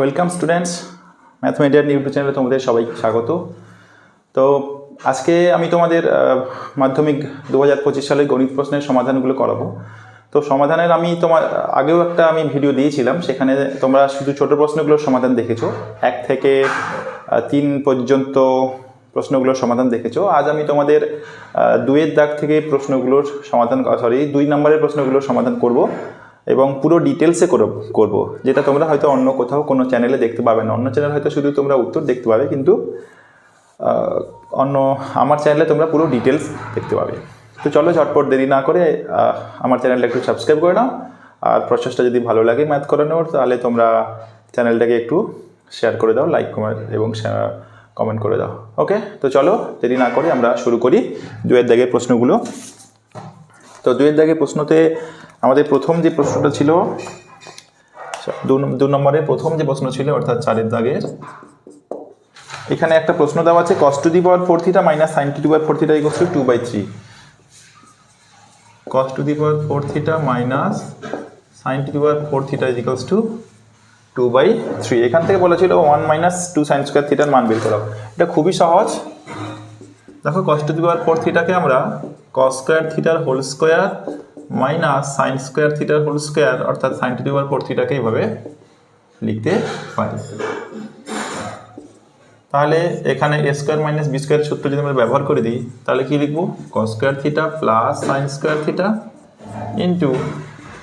Welcome students, ম্যাথমেটিয়ার YouTube চ্যানেলে তোমাদের সবাইকে স্বাগত। তো আজকে আমি তোমাদের মাধ্যমিক 2025 সালের গণিত প্রশ্নের সমাধানগুলো করাবো। তো সমাধানের আমি আগেও একটা ভিডিও দিয়েছিলাম, সেখানে তোমরা শুধু ছোট প্রশ্নগুলোর সমাধান দেখেছো, 1 থেকে 3 পর্যন্ত প্রশ্নগুলোর সমাধান দেখেছো। আজ আমি তোমাদের 2-এর দাগ থেকে প্রশ্নগুলোর সমাধান 2 নম্বরের প্রশ্নগুলোর সমাধান করব এবং পুরো ডিটেলসে করব, যেটা তোমরা হয়তো অন্য কোথাও কোনো চ্যানেলে দেখতে পাবে না। অন্য চ্যানেল হয়তো শুধু তোমরা উত্তর দেখতে পাবে, কিন্তু আমার চ্যানেলে তোমরা পুরো ডিটেলস দেখতে পাবে। তো চলো ঝটপট দেরি না করে আমার চ্যানেলটা একটু সাবস্ক্রাইব করে নাও, আর প্রসেসটা যদি ভালো লাগে ম্যাথ করানোর, তাহলে তোমরা চ্যানেলটাকে একটু শেয়ার করে দাও, লাইক এবং কমেন্ট করে দাও। ওকে, তো চলো দেরি না করে আমরা শুরু করি 2-এর দাগের প্রশ্নগুলো। তো 2-এর দাগের প্রশ্নতে আমাদের প্রথম যে প্রশ্নটা ছিল, 2 নম্বরের প্রথম যে প্রশ্ন ছিল, অর্থাৎ 4-এর দাগের, এখানে একটা প্রশ্ন দেওয়া আছে cos to the power 4 theta minus sin to the power 4 theta equals to 2/3। cos to the power 4 theta minus sin to the power 4 theta is equals to 2/3। এখান থেকে বলা ছিল 1 minus 2 sin square theta মান বের করো। এটা খুবই সহজ। দেখো cos to the power 4 theta কে আমরা cos square theta whole square minus sin square theta whole square অর্থাৎ sin to the power 4 theta কে এইভাবে লিখতে পারি। তাহলে এখানে a square minus b square সূত্র যদি আমরা ব্যবহার করে দিই, তাহলে কি লিখব? cos square theta plus sin square theta into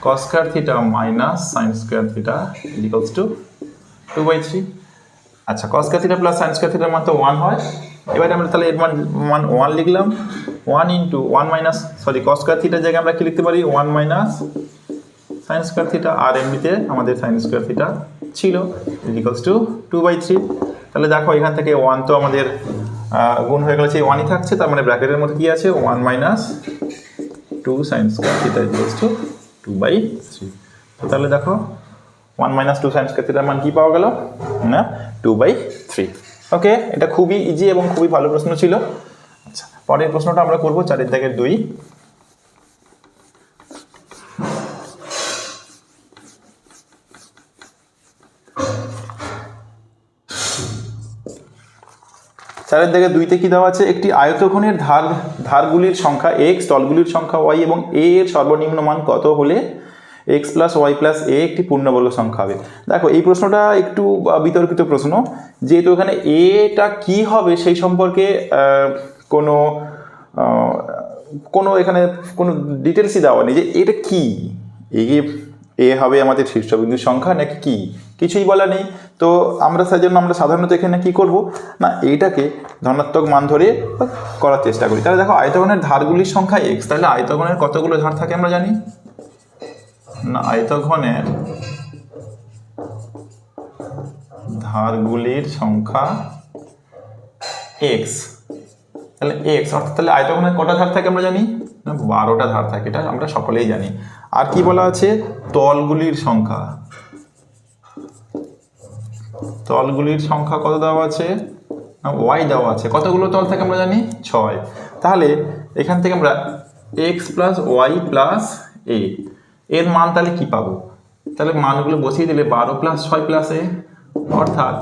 cos square theta minus sin square theta equals to 2/3। আচ্ছা, cos square theta plus sin square theta মান তো 1 হয়। এবারে আমরা তাহলে এর মান 1 লিখলাম। 1 into 1 minus cos square theta জায়গায় আমরা কি লিখতে পারি? 1 মাইনাস sin square theta, আর এমনিতে আমাদের sin square theta ছিল, ইকুয়ালস টু 2/3। তাহলে দেখো এখান থেকে 1 তো আমাদের গুণ হয়ে গেছে, 1ই থাকছে, তার মানে ব্র্যাকেটের মধ্যে কি আছে? 1 minus 2 sin square theta equals to 2/3। তাহলে দেখো 1 মাইনাস 2 sin square theta মান কি পাওয়া গেল? না, 2/3। ওকে, এটা খুবই ইজি এবং খুবই ভালো প্রশ্ন ছিল। আচ্ছা, পরের প্রশ্নটা আমরা করব 4-এর দাগের 2। চারের দাগে 2তে কি দেওয়া আছে? একটি আয়তঘনের ধারগুলির সংখ্যা x, তলগুলির সংখ্যা y এবং a এর সর্বনিম্ন মান কত হলে x plus y plus a একটি পূর্ণবর্গ সংখ্যা হবে। দেখো এই প্রশ্নটা একটু বিতর্কিত প্রশ্ন, যেহেতু এখানে এটা কি হবে সেই সম্পর্কে কোনো এখানে কোনো ডিটেলসই দেওয়া নেই যে এটা কি, এ হবে আমাদের শীর্ষবিন্দুর সংখ্যা নাকি কি, কিছুই বলা নেই। তো আমরা সাধারণত এখানে কি করব না, এইটাকে ধনাত্মক মান ধরে করার চেষ্টা করি। তাহলে দেখো আয়তঘনের ধারগুলির সংখ্যা x, তাহলে আয়তঘনের কতগুলো ধার থাকে আমরা জানি না? আয়তঘনের ধারগুলির সংখ্যা x, তাহলে x অর্থাৎ তাহলে আয়তঘনের কটা ধার থাকে আমরা জানি না? 12টা ধার থাকে, এটা আমরা সকলেই জানি। আর কি বলা আছে? তলগুলির সংখ্যা, তলগুলির সংখ্যা কত দেওয়া আছে? y দেওয়া আছে। কতগুলো তল থাকে আমরা জানি? 6। তাহলে এখান থেকে আমরা x plus y plus a এর মান তাহলে কি পাবো? তাহলে মানগুলো বসিয়ে দিলে 12 প্লাস 6 প্লাস a অর্থাৎ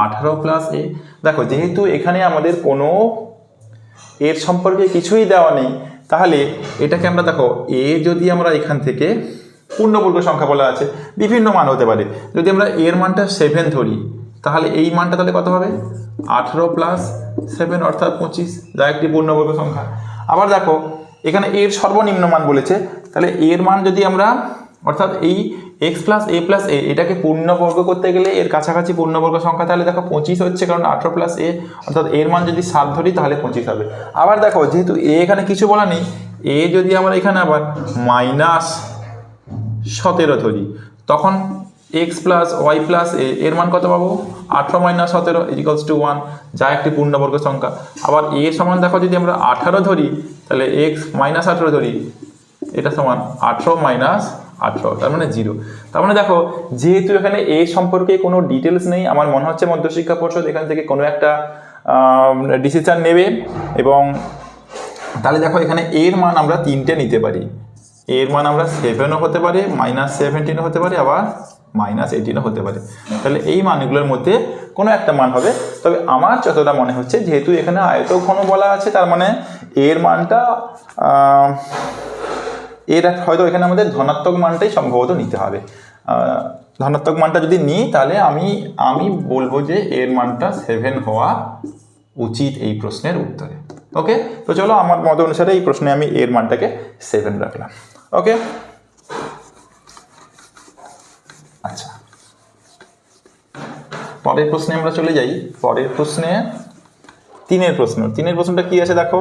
18 প্লাস a। দেখো যেহেতু এখানে আমাদের কোনো এর সম্পর্কে কিছুই দেওয়া নেই, তাহলে এটাকে আমরা দেখো a যদি আমরা এখান থেকে পূর্ণবর্গ সংখ্যা বলা আছে, বিভিন্ন মান হতে পারে। যদি আমরা এর মানটা 7 ধরি, তাহলে এই মানটা তাহলে কত হবে? 18 প্লাস 7 অর্থাৎ 25, যা একটি পূর্ণবর্গ সংখ্যা। আবার দেখো এখানে এর সর্বনিম্ন মান বলেছে, তাহলে এর মান যদি আমরা অর্থাৎ এই x plus a plus a এটাকে পূর্ণবর্গ করতে গেলে এর কাছাকাছি পূর্ণবর্গ সংখ্যা, তাহলে দেখো 25 হচ্ছে, কারণ 18 প্লাস a অর্থাৎ এর মান যদি 7 ধরি তাহলে 25 হবে। আবার দেখো যেহেতু a এখানে কিছু বলা নেই, a যদি আমরা এখানে আবার মাইনাস 17 ধরি, তখন x plus y plus a এর মান কত পাবো? 18 মাইনাস 17 ইকুয়ালস টু 1, যা একটি পূর্ণবর্গ সংখ্যা। আবার a সমান দেখো যদি আমরা 18 ধরি, তাহলে x মাইনাস 18 ধরি, এটা সমান 18 মাইনাস 18, তার মানে 0। তার মানে দেখো যেহেতু এখানে a সম্পর্কে কোনো ডিটেলস নেই, আমার মনে হচ্ছে মধ্যশিক্ষা পর্ষদ এখান থেকে কোনো একটা ডিসিশন নেবে, এবং তাহলে দেখো এখানে এর মান আমরা 3টে নিতে পারি। এর মান আমরা 7ও হতে পারে, -17ও হতে পারে, আবার -18ও হতে পারে। তাহলে এই মানগুলোর মধ্যে কোনো একটা মান হবে। তবে আমার যতটা মনে হচ্ছে, যেহেতু এখানে আয়তক ঘন বলা আছে, তার মানে এর মানটা এর হয়তো এখানে আমাদের ধনাত্মক মানটাই সম্ভবত নিতে হবে। ধনাত্মক মানটা যদি নিই তাহলে আমি বলবো যে এর মানটা 7 হওয়া উচিত এই প্রশ্নের উত্তরে। ওকে, তো চলো আমার মত অনুসারে এই প্রশ্নে আমি এর মানটাকে 7 রাখলাম। ওকে, আচ্ছা, পরের প্রশ্নে আমরা চলে যাই। পরের প্রশ্নে 3 প্রশ্নটা কি আছে দেখো।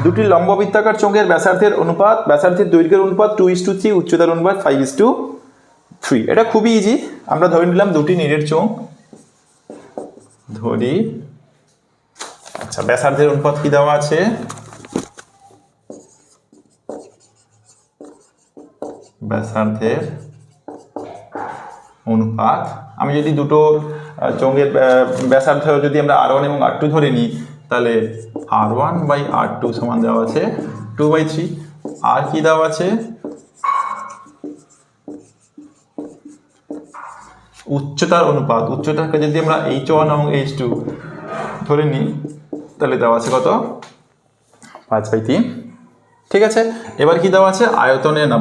দুটি লম্ব বৃত্তাকার চোঙের ব্যাসার্ধের দৈর্ঘ্যের অনুপাত 2:3, উচ্চতার অনুপাত 5:3। এটা খুবই ইজি। আমরা ধরে নিলাম দুটি নিরেট চোঙ ধরি। আচ্ছা, ব্যাসার্ধের অনুপাত কি দেওয়া আছে? ব্যাসার্ধের অনুপাত, আমি যদি দুটো চোঙের ব্যাসার্ধ যদি আমরা R1 এবং R2 ধরে নিই, তাহলে R1/R2 সমান দেওয়া আছে 2/3। আর কি দেওয়া আছে? উচ্চতার অনুপাত, উচ্চতাকে যদি আমরা H1 এবং H2 ধরে নিই, তাহলে দেওয়া আছে কত? 5/3। ঠিক আছে, এবার কি দেওয়া আছে? আয়তনের না,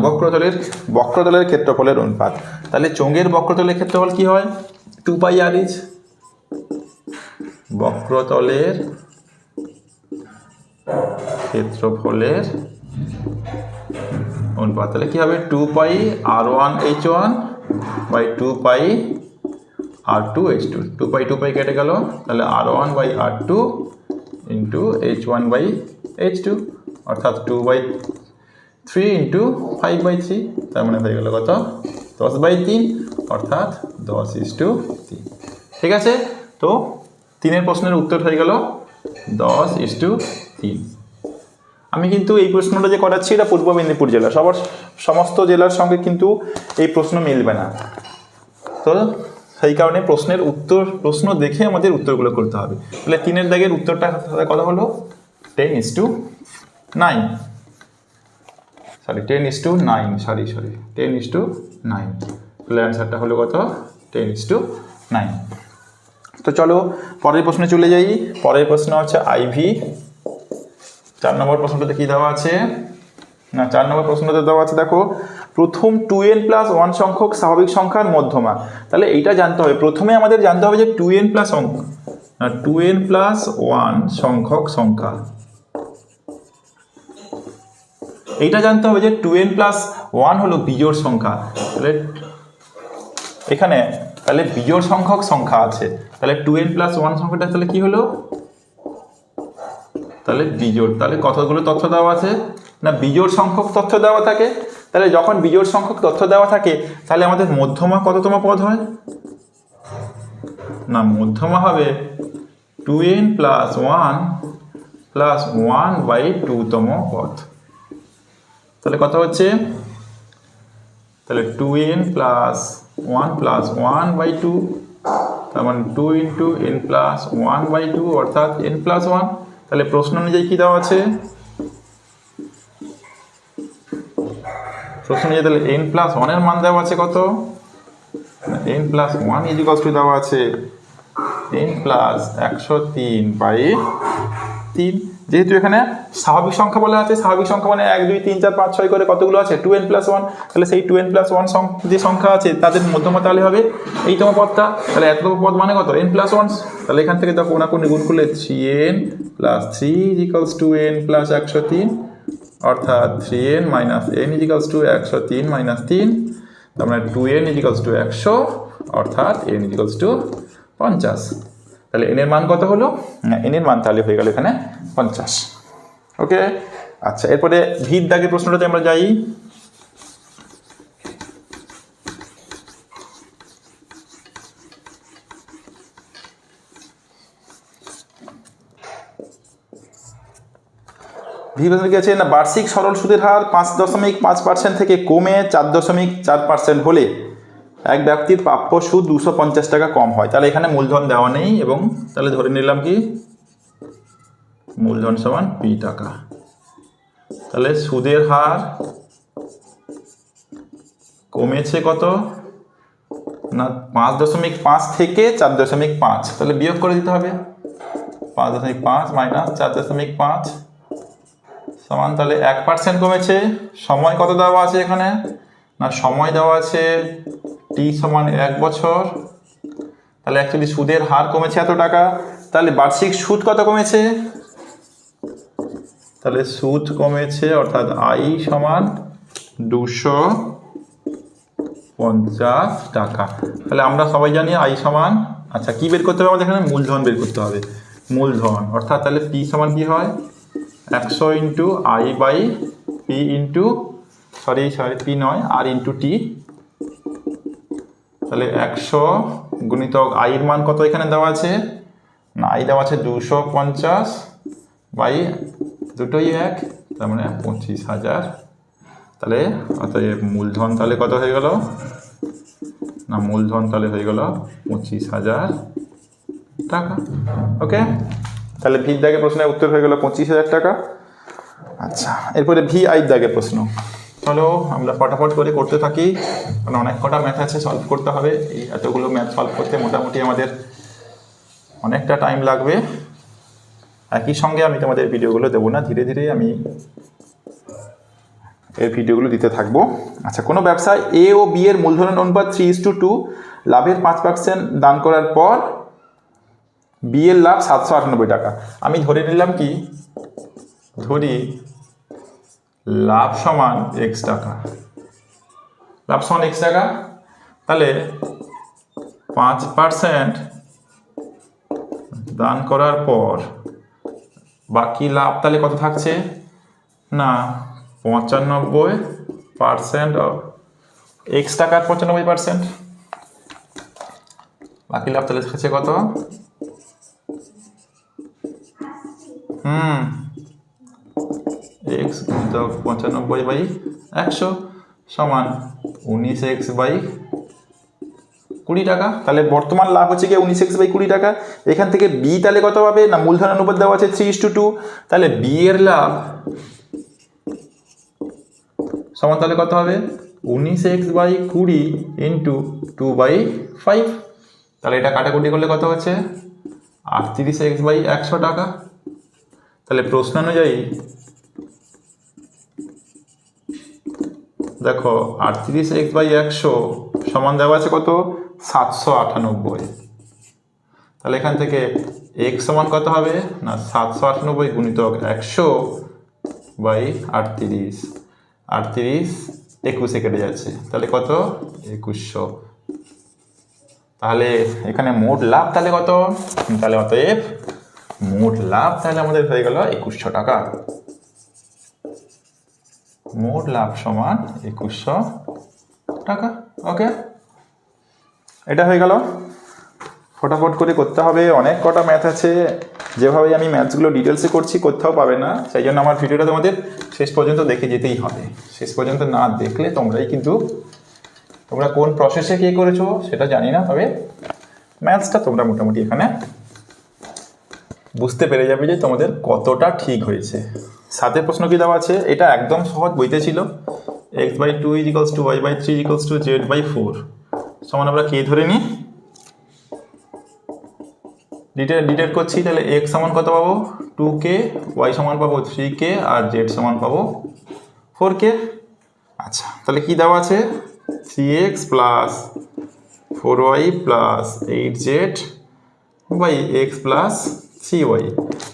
বক্রতলের ক্ষেত্রফলের অনুপাত। তাহলে চোঙের বক্রতলের ক্ষেত্রফল কি হয়? 2πr/h। বক্রতলের ক্ষেত্রফলের অনুপাত তাহলে কি হবে? 2πr1h1/2πr2h2। 2π কেটে গেল, তাহলে R1/R2 ইন্টু H1/H2, অর্থাৎ 2/3 ইন্টু 5/3, তার মানে হয়ে গেল কত? 10/3, অর্থাৎ 10:3। ঠিক আছে, তো 3 প্রশ্নের উত্তর হয়ে গেল 10:3। আমি কিন্তু এই প্রশ্নটা যে করাচ্ছি এটা পূর্ব মেদিনীপুর জেলা, সমস্ত জেলার সঙ্গে কিন্তু এই প্রশ্ন মিলবে না। তো সেই কারণে প্রশ্ন দেখে আমাদের উত্তরগুলো করতে হবে। তাহলে 3 দাগের উত্তরটা কত হলো? 10:9। সরি 10:9। তাহলে অ্যান্সারটা হলো কত? 10:9। তো চলো পরের প্রশ্নে চলে যাই। পরের প্রশ্ন হচ্ছে IV। 4 নম্বর প্রশ্নটাতে কি দেওয়া আছে? না, 4 নম্বর প্রশ্নটাতে দেওয়া আছে দেখো, প্রথম 2n+1 সংখ্যক স্বাভাবিক সংখ্যার মধ্যমা। তাহলে এইটা জানতে হবে, প্রথমে আমাদের জানতে হবে যে 2n+1 সংখ্যক সংখ্যা। এইটা জানতে হবে যে 2n+1 হলো বিজোড় সংখ্যা। তাহলে এখানে তাহলে বিজোড় সংখ্যক সংখ্যা আছে, তাহলে 2n+1 সংখ্যাটা তাহলে কি হলো? তাহলে বিজোড়। তাহলে কতগুলো তথ্য দেওয়া আছে? না, বিজোড় সংখ্যক তথ্য দেওয়া থাকে। তাহলে যখন বিজোড় সংখ্যক তথ্য দেওয়া থাকে, তাহলে আমাদের মধ্যমা কততম পদ হয়? না, মধ্যমা হবে 2n+1 + 1/2তম পদ। তাহলে কত হচ্ছে? তাহলে 2n+1 + 1/2, তার মানে 2 × n+1/2, অর্থাৎ n+1। তাহলে প্রশ্ন অনুযায়ী কি দেওয়া আছে? প্রশ্ন অনুযায়ী তাহলে n+1 এর মান দেওয়া আছে কত? n+1 = দেওয়া আছে n+103/3। যেহেতু এখানে স্বাভাবিক সংখ্যা বলা আছে, স্বাভাবিক সংখ্যা মানে 1 2 3 4 5 6 করে কতগুলো আছে? 2n+1। তাহলে সেই 2n+1 যে সংখ্যা আছে তাদের মধ্যমা তাহলে হবে এইতম পদটা। তাহলে এততম পদ মানে কত? n+1। তাহলে এখান থেকে দেখো কোনাকুনি গুণ করলে 3n + 3 = n+103, অর্থাৎ 3n - n = 103 - 3, তার মানে 2n = 100, অর্থাৎ n = 50। তাহলে n এর মান কত হলো? না, n এর মান তাহলে হয়ে গেল এখানে 50। ওকে, আচ্ছা, এরপরে ভির দাগের প্রশ্নটাতে আমরা যাই। ভির কি আছে না, বার্ষিক সরল সুদের হার 5.5% থেকে কমে 4.4% হলে এক ব্যক্তির প্রাপ্য সুদ 250 টাকা কম হয়। তাহলে এখানে মূলধন দেওয়া নেই, এবং তাহলে ধরে নিলাম কি মূলধন সমান p টাকা। তাহলে সুদের হার কমেছে কত? না 5.5 থেকে 4.5, তাহলে বিয়োগ করে দিতে হবে। 5.5 মাইনাস 4.5 সমান, তাহলে 1% কমেছে। সময় কত দেওয়া আছে এখানে? না সময় দেওয়া আছে t সমান 1 বছর। তাহলে অ্যাকচুয়ালি সুদের হার কমেছে এত টাকা। তাহলে বার্ষিক সুদ কত কমেছে? তাহলে সুদ কমেছে, অর্থাৎ i সমান 250 টাকা। তাহলে আমরা সবাই জানি i সমান, আচ্ছা কি বের করতে হবে আমাদের এখানে? মূলধন বের করতে হবে, মূলধন। অর্থাৎ তাহলে p সমান কি হয়? 100 into i by p into sorry p নয় r ইন্টু t। তাহলে 100 গুণিতক i এর মান কত এখানে দেওয়া আছে? না i দেওয়া আছে 250 বাই দুটোই 1, তার মানে 25,000। তাহলে অতএব মূলধন তাহলে কত হয়ে গেল? না মূলধন তাহলে হয়ে গেল 25,000 টাকা। ওকে, তাহলে ভি দাগের প্রশ্নের উত্তর হয়ে গেল 25,000 টাকা। আচ্ছা, এরপরে ভি আই দাগের প্রশ্ন। চলো আমরা ফটাফট করে করতে থাকি, কারণ অনেক কটা ম্যাথ আছে সলভ করতে হবে। এই এতগুলো ম্যাথ সলভ করতে মোটামুটি আমাদের অনেকটা টাইম লাগবে। একই সঙ্গে আমি তোমাদের ভিডিওগুলো দেবো না, ধীরে ধীরে আমি এর ভিডিওগুলো দিতে থাকবো। আচ্ছা, কোনো ব্যবসায় এ ও বি এর মূলধনের অনুপাত 3:2, লাভের 5% দান করার পর বি এর লাভ 798 টাকা। আমি ধরে নিলাম কি, ধরি লাভ সমান x টাকা, লাভ সমান x টাকা। তাহলে 5% দান করার পর বাকি লাভ তাহলে কত থাকছে? না 95% x টাকার 95%, বাকি লাভ তাহলে থাকছে কত? x গুণিতক 95 বাই 100 সমান 19x বাই 20 টাকা। তাহলে বর্তমান লাভ হচ্ছে কি 19x বাই 20 টাকা। এখান থেকে বি তাহলে কত পাবে? না মূলধন অনুপাত দেওয়া আছে 3:2, তাহলে বি এর লাভ সমান তাহলে কত হবে? 19x by 20 into 2/5। তাহলে এটা কাটাকুটি করলে কত হচ্ছে? 38x বাই 100 টাকা। তাহলে প্রশ্ন অনুযায়ী দেখো 38x বাই 100 সমান দেওয়া আছে কত? 798। তাহলে এখান থেকে x সমান কত হবে? না 798 গুণিতক 100 বাই 38, 21 কেটে যাচ্ছে, তাহলে কত? 2100। তাহলে এখানে মোট লাভ তাহলে কত? তাহলে অতএব মোট লাভ তাহলে আমাদের হয়ে গেল 2100 টাকা। মোট লাভ সমান 2100 টাকা। ওকে, এটা হয়ে গেল। ফটাফট করে করতে হবে, অনেক কটা ম্যাথ আছে। যেভাবে আমি ম্যাথসগুলো ডিটেলসে করছি কোথাও পাবে না, সেই জন্য আমার ভিডিওটা তোমাদের শেষ পর্যন্ত দেখে যেতেই হবে। শেষ পর্যন্ত না দেখলে তোমরা কোন প্রসেসে কে করেছো সেটা জানি না, তবে ম্যাথসটা তোমরা মোটামুটি এখানে বুঝতে পেরে যাবে যে তোমাদের কতটা ঠিক হয়েছে। সাথে প্রশ্ন কি দেওয়া আছে? এটা একদম সহজ, বইতে ছিল x/2 = y/3 = z/4 সমান আমরা কে ধরে নিই, ডিটেক্ট করছি। তাহলে x সমান কত পাবো? 2k, y সমান পাবো 3k, আর z সমান পাবো 4k। আচ্ছা, তাহলে কি দেওয়া আছে? 3x plus 4y plus 8z by x plus 3y।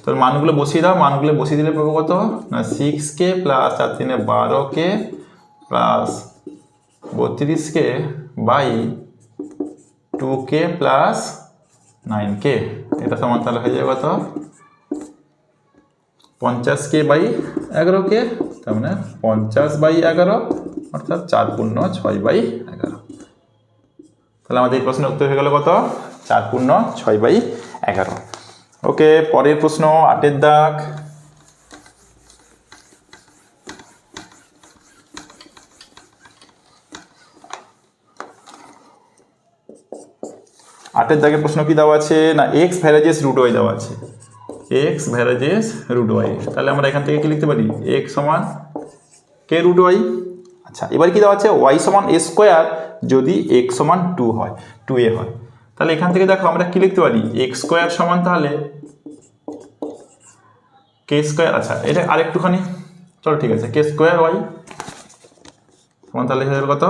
তাহলে মানগুলো বসিয়ে দাও, মানগুলো বসিয়ে দিলে পাবো কত? না 6k plus 4 3 12k plus 32k by 2k plus 9k। এটা সমান তাহলে হয়ে যাবে কত? 50k বাই 11k, তার মানে 50/11, অর্থাৎ 4 × 6/11। তাহলে আমাদের এই প্রশ্নের উত্তর হয়ে গেল কত? 4 × 6/11। ওকে, পরের প্রশ্ন 8 দাগ। আটের দাগের প্রশ্ন কি দেওয়া আছে? না x ভ্যারাজেস √y দেওয়া আছে, x ভ্যারাজেস √y। তাহলে আমরা এখান থেকে কি লিখতে পারি? x সমান k √y। আচ্ছা এবার কি দেওয়া আছে ওয়াই সমান এ স্কোয়ার যদি এক্স সমান 2 হয় 2a হয়, তাহলে এখান থেকে দেখো আমরা কি লিখতে পারি এক্স স্কোয়ার সমান তাহলে কে স্কোয়ার, আচ্ছা এটা আরেকটুখানি চলো ঠিক আছে কে স্কোয়ার ওয়াই সমান তাহলে হয়ে গেল কত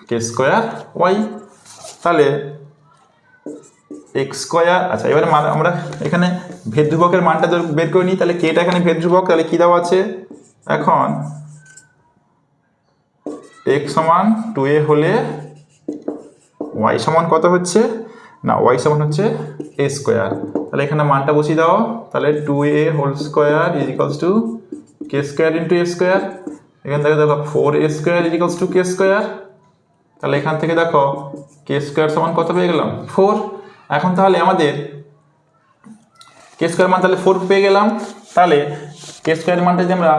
কে স্কোয়ার ওয়াই, তাহলে এক্স স্কোয়ার, আচ্ছা এবারে আমরা এখানে ভেদ ধ্রুবকের মানটা বের করে নিই, তাহলে কেটা এখানে ভেদ ধ্রুবক, তাহলে কী দেওয়া আছে এখন এক্স সমান 2a হলে ওয়াই সমান কত হচ্ছে না ওয়াই সমান হচ্ছে এ স্কোয়ার, তাহলে এখানে মানটা বসিয়ে দাও, তাহলে 2a whole square is equals to k square into a square, এখান থেকে দেখো 4a square is equals to k square, তাহলে এখান থেকে দেখো কে স্কোয়ার সমান কত পেয়ে গেলাম 4। এখন তাহলে আমাদের কে স্কোয়ার মান তাহলে 4 পেয়ে গেলাম, তাহলে কে স্কোয়ার মানটা যদি আমরা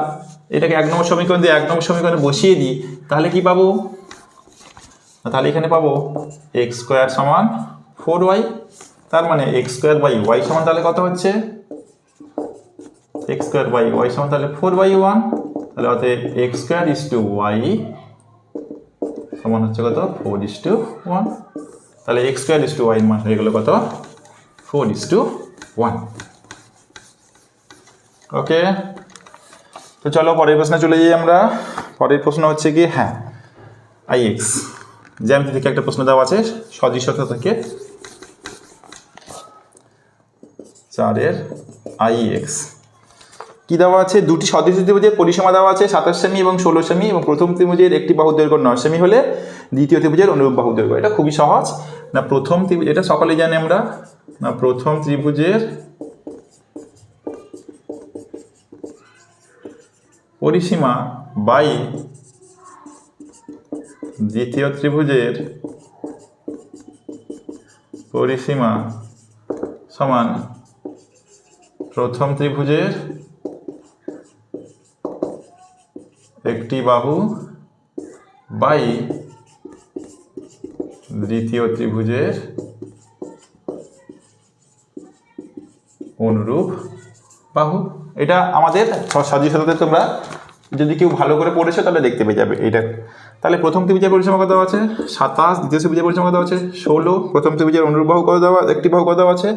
এটাকে 1 নম্বর সমীকরণ দিয়ে 1 নম্বর সমীকরণে বসিয়ে দিই তাহলে কি পাবো, তাহলে এখানে পাবো এক্স স্কোয়ার সমান 4y, তার মানে এক্স স্কোয়ার বাই ওয়াই সমান তাহলে কত হচ্ছে এক্স স্কোয়ার বাই ওয়াই সমান তাহলে 4/1, তাহলে অতএব x square is to y সমান হচ্ছে কত 4:1, তাহলে x square is to y মান হয়ে গেল কত 4:1। ওকে, তো চলো পরের প্রশ্নে চলে যাই আমরা। পরের প্রশ্ন হচ্ছে কি হ্যাঁ IX জ্যামিতি থেকে একটা প্রশ্ন দেওয়া আছে সদৃশতা থেকে 4-এর IX কি দেওয়া আছে দুটি সদৃশ ত্রিভুজের পরিসীমা দেওয়া আছে 27 সেমি এবং 16 সেমি এবং প্রথম ত্রিভুজের একটি বাহুর দৈর্ঘ্য 9 সেমি হলে দ্বিতীয় ত্রিভুজের অনুরূপ বাহুর দৈর্ঘ্য, এটা খুবই সহজ না প্রথম ত্রিভুজ, এটা সকলেই জানি আমরা না প্রথম ত্রিভুজের পরিসীমা বাই দ্বিতীয় ত্রিভুজের পরিসীমা সমান প্রথম ত্রিভুজের একটি বাহু বাই দ্বিতীয় ত্রিভুজের অনুরূপ বাহু। এটা আমাদের সদৃশতাতে তোমরা যদি কেউ ভালো করে পড়েছো তাহলে দেখতে পেয়ে যাবে এটা। তাহলে প্রথম ত্রিভুজের পরিসীমা কত আছে 27, দ্বিতীয় ত্রিভুজের পরিসীমা কত আছে 16, প্রথম ত্রিভুজের অনুরূপ বাহু কত দেওয়া একটি বাহু কত আছে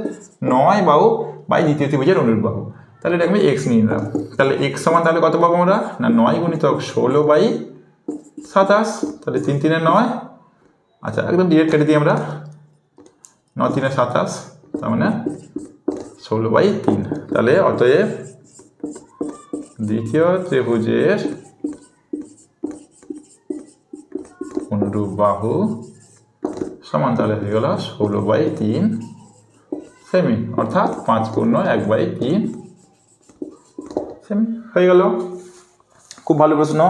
9 বাহু বাই দ্বিতীয় ত্রিভুজের অনুরূপ বাহু, তাহলে এটা আমি এক্স নিয়ে নিলাম, তাহলে এক্স সমান তাহলে কত পাবো আমরা না 9 গুণিতক 16/27, তাহলে 3 3 9, আচ্ছা একদম ডিরেক্ট কেটে দিই আমরা 9 3 27, তার মানে 16/3, তাহলে অতএব দ্বিতীয় ত্রিভুজের অনুরূপ বাহু সমান তাহলে হয়ে গেল 16/3 সেমি, অর্থাৎ 5 পূর্ণ 1/3 সেমি হয়ে গেল। খুব ভালো প্রশ্ন।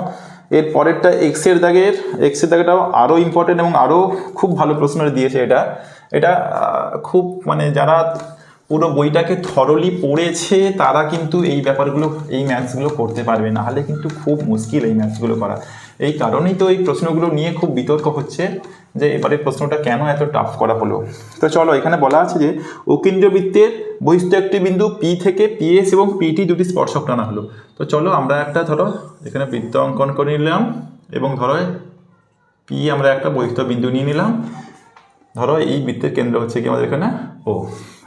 এর পরেরটা এক্সের দাগেটাও আরও ইম্পর্টেন্ট এবং আরও খুব ভালো প্রশ্ন দিয়েছে। এটা খুব মানে যারা পুরো বইটাকে থরলি পড়েছে তারা কিন্তু এই ব্যাপারগুলো এই ম্যাথসগুলো করতে পারবে, না হলে কিন্তু খুব মুশকিল এই ম্যাথসগুলো করা। এই কারণেই তো এই প্রশ্নগুলো নিয়ে খুব বিতর্ক হচ্ছে যে এবারে প্রশ্নটা কেন এত টাফ করা হলো। তো চলো এখানে বলা আছে যে অকেন্দ্রবৃত্তের বহিস্থ একটি বিন্দু পি থেকে পিএস এবং পিটি দুটি স্পর্শক টানা হলো। তো চলো আমরা একটা ধরো এখানে বৃত্ত অঙ্কন করে নিলাম এবং ধরো পি আমরা একটা বহিস্থ বিন্দু নিয়ে নিলাম, ধরো এই বৃত্তের কেন্দ্র হচ্ছে কি আমাদের এখানে ও।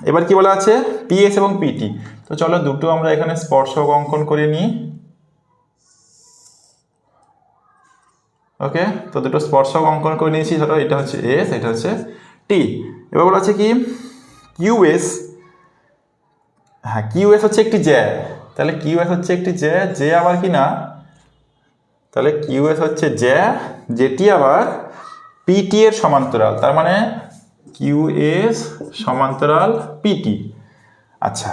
এবার কি বলা আছে পিএস এবং পিটি, তো চলো দুটো আমরা এখানে স্পর্শক অঙ্কন করে নিই। ওকে, তো দুটো স্পর্শক অঙ্কন করে নিয়েছি, ধরো এটা হচ্ছে এস এটা হচ্ছে টি। এবার বলা আছে কি কিউএস, হ্যাঁ কিউএস হচ্ছে একটি জ্যা, তাহলে কিউএস হচ্ছে একটি জ্যা আবার কি না, তাহলে কিউএস হচ্ছে জ্যা যেটি আবার পিটি এর সমান্তরাল, তার মানে কিউএস সমান্তরাল পিটি। আচ্ছা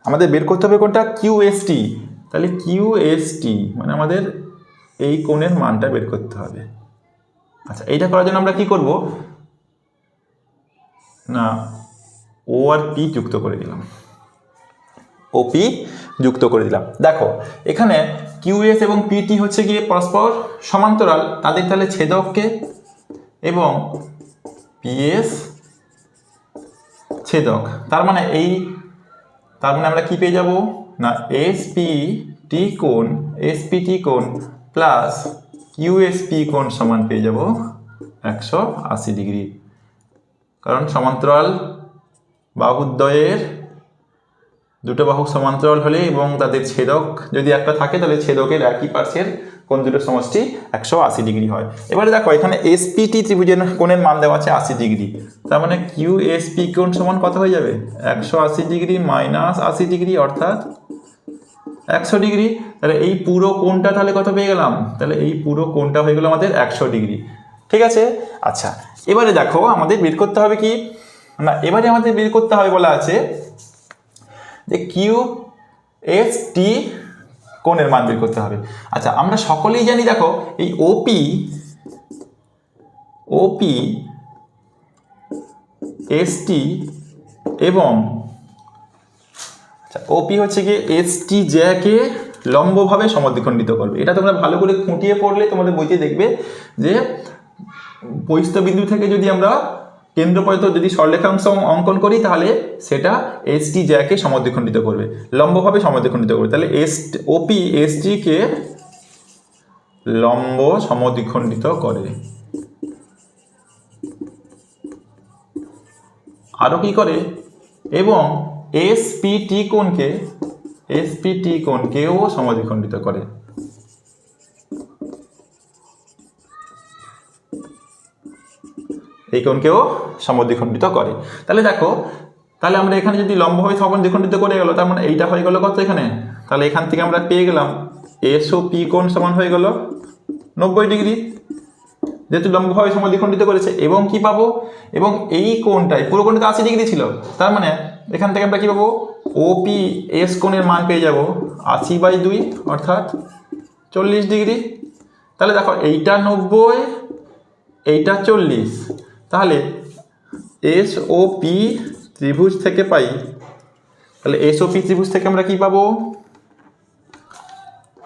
আমাদের বের করতে হবে কোনটা কিউএসটি, তাহলে কিউএসটি মানে আমাদের এই কোণের মানটা বের করতে হবে। আচ্ছা এইটা করার জন্য আমরা কি করব না ও আর পি যুক্ত করে দিলাম, ওপি যুক্ত করে দিলাম। দেখো এখানে কিউএস এবং পিটি হচ্ছে গিয়ে পরস্পর সমান্তরাল, তাদের তাহলে ছেদককে এবং পিএস ছেদক, তার মানে আমরা কি পেয়ে যাব না এসপিটি কোণ প্লাস কিউএসপি কোণ সমান পেয়ে যাব 180 ডিগ্রি, কারণ সমান্তরাল বাহুদ্বয়ের দুটো বাহু সমান্তরাল হলে এবং তাদের ছেদক যদি একটা থাকে তাহলে ছেদকের একই পার্শ্বের কোণ দুটোর সমষ্টি 180 ডিগ্রি হয়। এবারে দেখো এখানে এসপিটি ত্রিভুজের কোণের মান দেওয়া আছে 80 ডিগ্রি, তার মানে কিউএসপি কোণ সমান কত হয়ে যাবে 180 ডিগ্রি মাইনাস 80 ডিগ্রি অর্থাৎ 100 ডিগ্রি। তাহলে এই পুরো কোণটা তাহলে কত পেয়ে গেলাম, তাহলে এই পুরো কোণটা হয়ে গেল আমাদের 100 ডিগ্রি। ঠিক আছে, আচ্ছা এবারে দেখো আমাদের বের করতে হবে কি না, এবারে আমাদের বের করতে হবে বলা আছে যে কিউএসটি কোণের মান বের করতে হবে। আচ্ছা আমরা সকলেই জানি দেখো এই ওপি এসটি এবং ওপি হচ্ছে কি এসটি জ্যাকে লম্বভাবে সমদ্বিখণ্ডিত করবে। এটা তোমরা ভালো করে খুঁটিয়ে পড়লে তোমাদের বইতে দেখবে যে বহিস্থ বিন্দু থেকে যদি আমরা কেন্দ্রপরিত যদি সরলরেখাংশ অঙ্কন করি তাহলে সেটা এসটি জ্যাকে সমদ্বিখণ্ডিত করবে, লম্বভাবে সমদ্বিখণ্ডিত করবে। তাহলে ওপি এসটিকে লম্ব সমদ্বিখণ্ডিত করে। আরও কি করে, এবং এসপিটি কোণকেও সমদ্বিখণ্ডিত করে। এই কোণকেও সমদ্বিখণ্ডিত করে। তাহলে দেখো তাহলে আমরা এখানে যদি লম্বভাবে সমদ্বিখণ্ডিত করে গেল তার মানে এইটা হয়ে গেল কত এখানে, তাহলে এখান থেকে আমরা পেয়ে গেলাম এসওপি কোণ সমান হয়ে গেল 90 ডিগ্রি, যেহেতু লম্বভাবে সমদ্বিখণ্ডিত করেছে। এবং কি পাবো, এবং এই কোণটাই পুরো কোণটা 80 ডিগ্রি ছিল, তার মানে এখান থেকে আমরা কি পাবো ওপি এস কোণের মান পেয়ে যাব 80/2 অর্থাৎ 40 ডিগ্রি। তাহলে দেখো এইটা 90 এইটা 40, তাহলে এসওপি ত্রিভুজ থেকে পাই, তাহলে এসওপি ত্রিভুজ থেকে আমরা কি পাবো,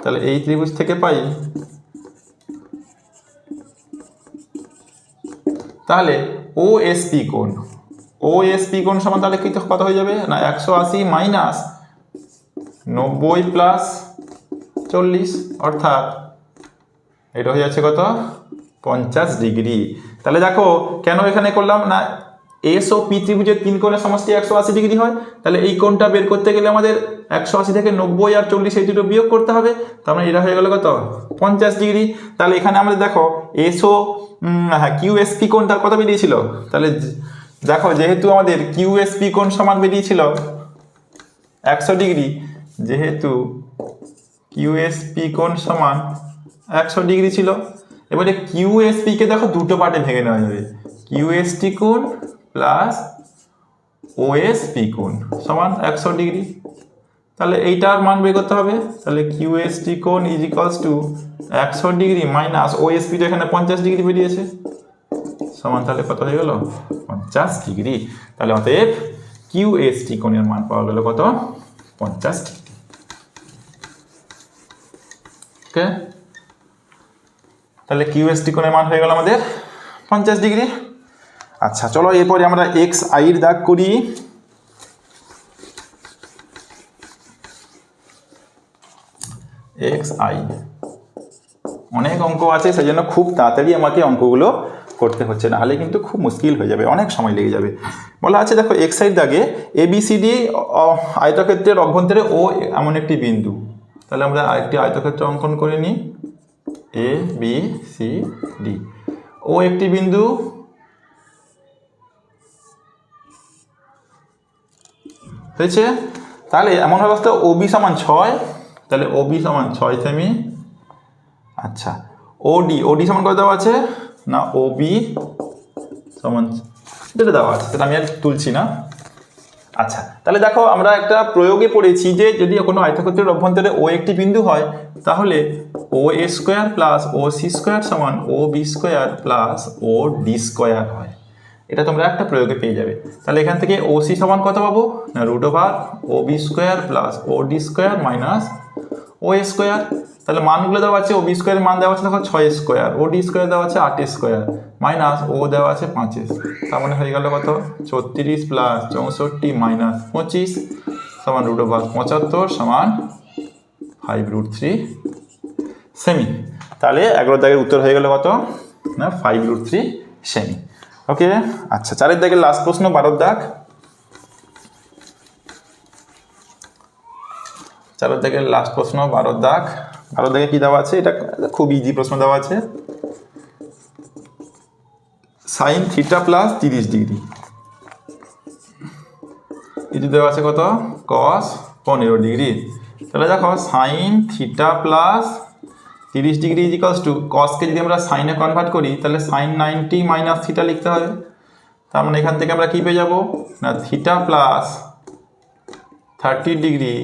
তাহলে এই ত্রিভুজ থেকে পাই, তাহলে ওএসপি কোণ সমান তাহলে কত হয়ে যাবে না 180 মাইনাস 90 প্লাস 40 অর্থাৎ এটা হয়ে যাচ্ছে কত 50 ডিগ্রি। তাহলে দেখো কেন এখানে করলাম না, এস ও পি ত্রিভুজের তিন কোণের সমষ্টি 180 ডিগ্রি হয়, তাহলে এই কোণটা বের করতে গেলে আমাদের 180 থেকে 90 আর 40 এই দুটো বিয়োগ করতে হবে, তার মানে এটা হয়ে গেল কত 50 ডিগ্রি। তাহলে এখানে আমাদের দেখো এসও কিউএসপি কোণটা কত বেরিয়েছিল, তাহলে দেখো যেহেতু আমাদের কিউএসপি কোণ সমান বেরিয়েছিল 100 ডিগ্রি, যেহেতু কিউএসপি কোণ সমান 100 ডিগ্রি ছিল, এবারে কিউএসপি কে দেখো দুটো পার্টে ভেঙে নেওয়া যাবে, কিউএসটি কোণ প্লাস ওএসপি কোণ সমান 100 ডিগ্রি। তাহলে এইটার মান বের করতে হবে, তাহলে কিউএসটি কোণ is equals to 100 degree minus OSP তো এখানে 50 ডিগ্রি বেরিয়েছে সমান তাহলে কত হয়ে গেল 50 ডিগ্রি। তাহলে অতএব কিউএসটি কোণের মান পাওয়া গেল কত 50 ডিগ্রি। ওকে, তাহলে কিউএসটি কোণের মান হয়ে গেল আমাদের 50 ডিগ্রি। আচ্ছা চলো এরপরে আমরা এক্স আইয়ের দাগ করি। এক্স আই অনেক অঙ্ক আছে, সেই জন্য খুব তাড়াতাড়ি আমাকে অঙ্কগুলো করতে হচ্ছে, নাহলে কিন্তু খুব মুশকিল হয়ে যাবে, অনেক সময় লেগে যাবে। বলা আছে দেখো এক্স আইয়ের দাগে এবিসিডি আয়তক্ষেত্রের অভ্যন্তরে ও এমন একটি বিন্দু, তাহলে আমরা আরেকটি আয়তক্ষেত্র অঙ্কন করে নিই, এ বি সি ডি, ও একটি বিন্দু, হয়েছে। তাহলে এমন অবস্থা ওবি সমান 6, তাহলে ওবি সমান 6 সেমি। আচ্ছা ওডি সমান কত দেওয়া আছে না, ওবি সমান যেটা দেওয়া আছে সেটা আমি আর তুলছি না। আচ্ছা তাহলে দেখো আমরা একটা প্রয়োগে পড়েছি যে যদি কোনো আয়তক্ষেত্রের অভ্যন্তরে ও একটি বিন্দু হয় তাহলে ও এ স্কোয়ার প্লাস ও সি স্কোয়ার সমান ও বি স্কোয়ার প্লাস ও ডি স্কোয়ার হয়। এটা তোমরা একটা প্রয়োগে পেয়ে যাবে। তাহলে এখান থেকে ও সি সমান কত পাবো না রুট ওভার ও বি স্কোয়ার প্লাস ও ডি স্কোয়ার মাইনাস ও এ স্কোয়ার। তাহলে মানগুলো দেওয়া আছে, ও বি স্কোয়ারের মান দেওয়া আছে দেখো 6 স্কোয়ার, ও ডি স্কোয়ার দেওয়া আছে 8 স্কোয়ার মাইনাস ও দেওয়া আছে 5, তার মানে হয়ে গেল কত 36 প্লাস 64 মাইনাস 25 সমান রুট ওভার 75 সমান 5√3 সেমি। তাহলে 11 দাগের উত্তর হয়ে গেল কত না 5√3 সেমি। ওকে, আচ্ছা 4 দাগের লাস্ট প্রশ্ন 12 দাগ। 4 দাগের লাস্ট প্রশ্ন 12 দাগ। 12 দাগে কি দেওয়া আছে? এটা খুব ইজি প্রশ্ন দেওয়া আছে। সাইন থিটা প্লাস 30 ডিগ্রি এটি দেওয়া আছে কত কস 15 ডিগ্রি। তাহলে দেখো sine theta plus 30 degree equals to কসকে যদি আমরা সাইনে কনভার্ট করি তাহলে সাইন 90 মাইনাস থিটা লিখতে হবে। তার মানে এখান থেকে আমরা কি পেয়ে যাব না theta plus 30 degree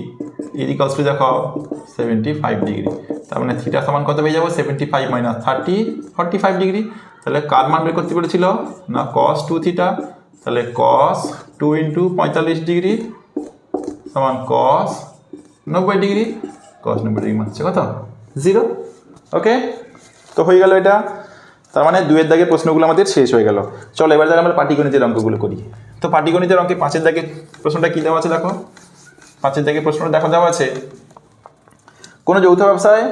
equals to দেখো 75 ডিগ্রি। তার মানে থিটা সমান কত পেয়ে যাবো 75 মাইনাস 30 45 ডিগ্রি। তাহলে কার মান বের করতে বলেছিল না কস 2 থিটা। তাহলে কস 2 ইন্টু 45 ডিগ্রি সমান কস 90 ডিগ্রি। কস 90 ডিগ্রি মানে হচ্ছে কত 0। ওকে, তো হয়ে গেল এটা। তার মানে 2 এর দাগের প্রশ্নগুলো আমাদের শেষ হয়ে গেল। চলো এবার আমরা পাটিগণিতের অঙ্কগুলো করি। তো পাটিগণিতের অঙ্কে 5 এর দাগের প্রশ্নটা কী দেওয়া আছে দেখো। 5 এর দাগের প্রশ্নটা দেখা দেওয়া আছে কোনো যৌথ ব্যবসায়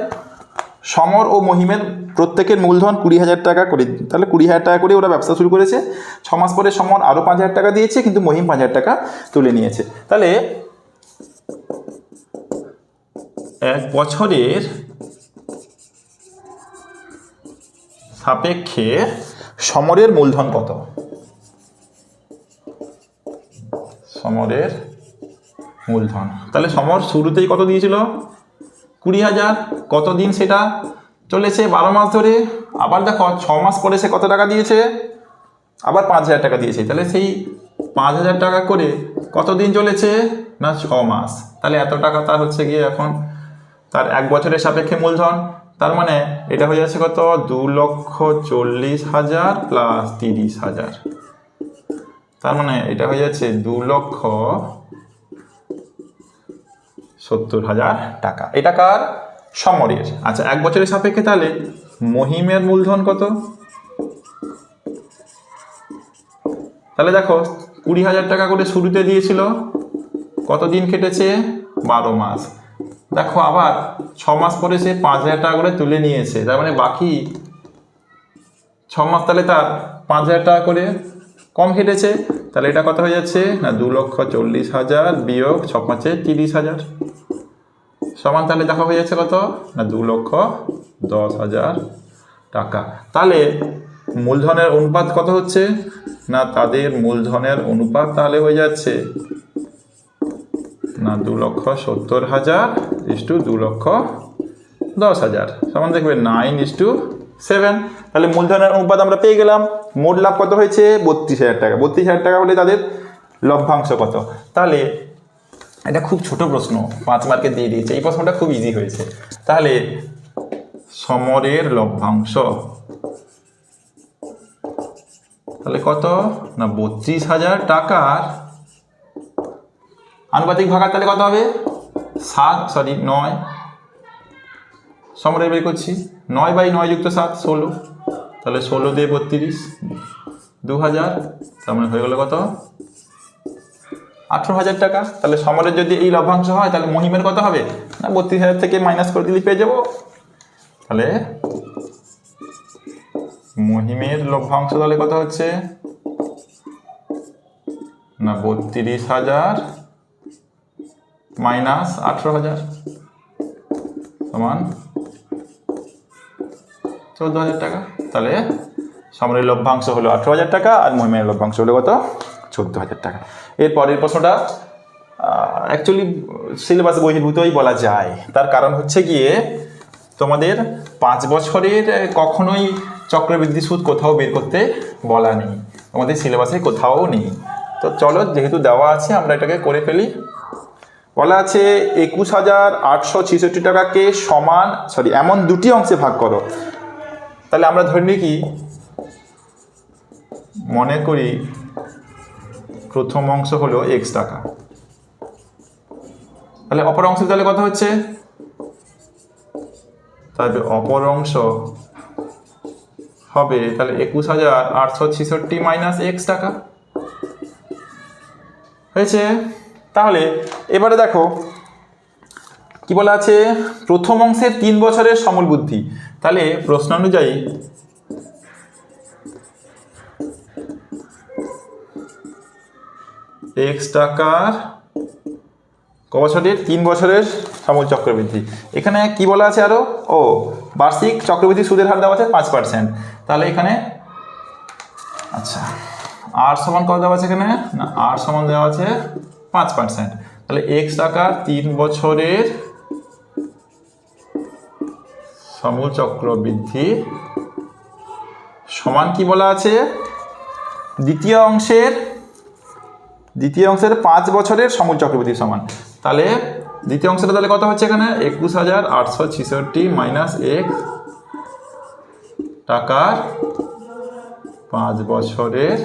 সমর ও মহিমের প্রত্যেকের মূলধন 20,000 টাকা করে। তাহলে 20,000 টাকা করে ওরা ব্যবসা শুরু করেছে। 6 মাস পরে সমর আরও 5,000 টাকা দিয়েছে, কিন্তু মহিম 5,000 টাকা তুলে নিয়েছে। তাহলে 1 বছরের সাপেক্ষে সমরের মূলধন কত? সমরের মূলধন, তাহলে সমর শুরুতেই কত দিয়েছিল 20,000। কতদিন সেটা চলেছে 12 মাস ধরে। আবার দেখো 6 মাস পরে সে কত টাকা দিয়েছে আবার 5,000 টাকা দিয়েছে। তাহলে সেই 5,000 টাকা করে কতদিন চলেছে না 6 মাস। তাহলে এত টাকা তার হচ্ছে গিয়ে এখন তার 1 বছরের সাপেক্ষে মূলধন। তার মানে এটা হয়ে যাচ্ছে কত 2,40,000 প্লাস 30,000। তার মানে এটা হয়ে যাচ্ছে 2,70,000 টাকা। এটা কার সমরের। আচ্ছা 1 বছরের সাপেক্ষে তাহলে মহিমের মূলধন কত? তাহলে দেখো 20,000 টাকা করে শুরুতে দিয়েছিল, কতদিন কেটেছে 12 মাস। দেখো আবার 6 মাস পরে সে 5,000 টাকা করে তুলে নিয়েছে। তার মানে বাকি 6 মাস তাহলে তার 5,000 টাকা করে কম কেটেছে। তাহলে এটা কত হয়ে যাচ্ছে না 2,40,000 বিয়োগ 6 5 30,000 সমান তাহলে দেখা হয়ে যাচ্ছে কত না 2,10,000 টাকা। তাহলে মূলধনের অনুপাত কত হচ্ছে না তাদের মূলধনের অনুপাত তাহলে হয়ে যাচ্ছে না 2,70,000 ইস্টু 2,10,000 সমান দেখবে 9:7। তাহলে মূলধনের অনুপাত আমরা পেয়ে গেলাম। মোট লাভ কত হয়েছে 32,000 টাকা। 32,000 টাকা হলে তাদের লভ্যাংশ কত? তাহলে এটা খুব ছোট প্রশ্ন, 5 মার্কে দিয়ে দিয়েছে। এই প্রশ্নটা খুব ইজি হয়েছে। তাহলে সমরের লভ্যাংশ তাহলে কত না 32,000 টাকার আনুপাতিক ভাগার তাহলে কত হবে 9 সমরের বের করছি 9/9 যুক্ত 7 16। তাহলে 16 দিয়ে 32 2,000 তার মানে হয়ে গেল কত 18,000 টাকা। তাহলে সমরের যদি এই লভ্যাংশ হয় তাহলে মহিমের কত হবে না 32,000 থেকে মাইনাস করে দিলে পেয়ে যাবো। তাহলে মহিমের লভ্যাংশ তাহলে কত হচ্ছে না 32,000 মাইনাস 18,000 সমান 14,000 টাকা। তাহলে সমরের লভ্যাংশ হলো 18,000 টাকা আর মহিমের লভ্যাংশ হলো কত 14,000 টাকা। এর পরের প্রশ্নটা অ্যাকচুয়ালি সিলেবাস বহির্ভূতই বলা যায়। তার কারণ হচ্ছে গিয়ে তোমাদের 5 বছরের কখনোই চক্রবৃদ্ধি সুদ কোথাও বের করতে বলা নেই, আমাদের সিলেবাসে কোথাও নেই। তো চলো যেহেতু দেওয়া আছে আমরা এটাকে করে ফেলি। বলা আছে 21,866 টাকাকে এমন দুটি অংশে ভাগ করো। তাহলে আমরা ধরে নিই কি মনে করি প্রথম অংশ হলো x টাকা, তাহলে অপর অংশ তাহলে কত হচ্ছে তাহলে অপর অংশ হবে তাহলে 21,866 মাইনাস x টাকা হয়েছে। তাহলে এবারে দেখো কি বলা আছে প্রথম অংশের 3 বছরের সমল বুদ্ধি। তাহলে প্রশ্ন অনুযায়ী এক্স টাকার ক বছরের 3 বছরের সমূল চক্রবৃদ্ধি। এখানে কি বলা আছে আরো, ও বার্ষিক চক্রবৃদ্ধি সুদের হার দেওয়া আছে 5%। তাহলে এখানে আচ্ছা আর সমান কত দেওয়া আছে এখানে, না আর সমান দেওয়া আছে 5%। তাহলে এক্স টাকার 3 বছরের সমূল চক্রবৃদ্ধি সমান কি বলা আছে, দ্বিতীয় অংশের 5 বছরের সমূল চক্রবৃদ্ধি সমান। তাহলে দ্বিতীয় অংশটা তাহলে কত হচ্ছে এখানে, 21,866 মাইনাস এক্স টাকার 5 বছরের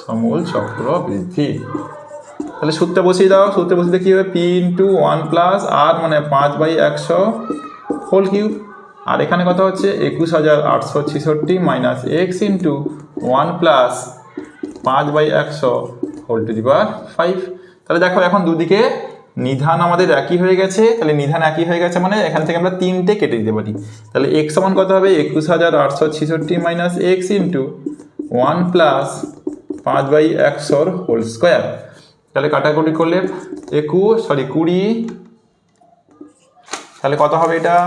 সমূল চক্রবৃদ্ধি। তাহলে সূত্রে বসিয়ে দাও, সূত্রে বসিয়ে কি হবে, পি ইন্টু 1 প্লাস আর মানে 5/100 হোল কিউব, আর এখানে কত হচ্ছে 21,866 minus x into 1 plus 5/100 whole to the power 5। তাহলে দেখো এখন দুদিকে নিধান আমাদের একই হয়ে গেছে। তাহলে নিধান একই হয়ে গেছে মানে এখান থেকে আমরা 3টে কেটে দিতে পারি। তাহলে এক্স সমান কত হবে, 21,866 minus x into 1 plus 5/100 whole square. তাহলে কাটাকুটি করলে 20, তাহলে কত হবে এটা,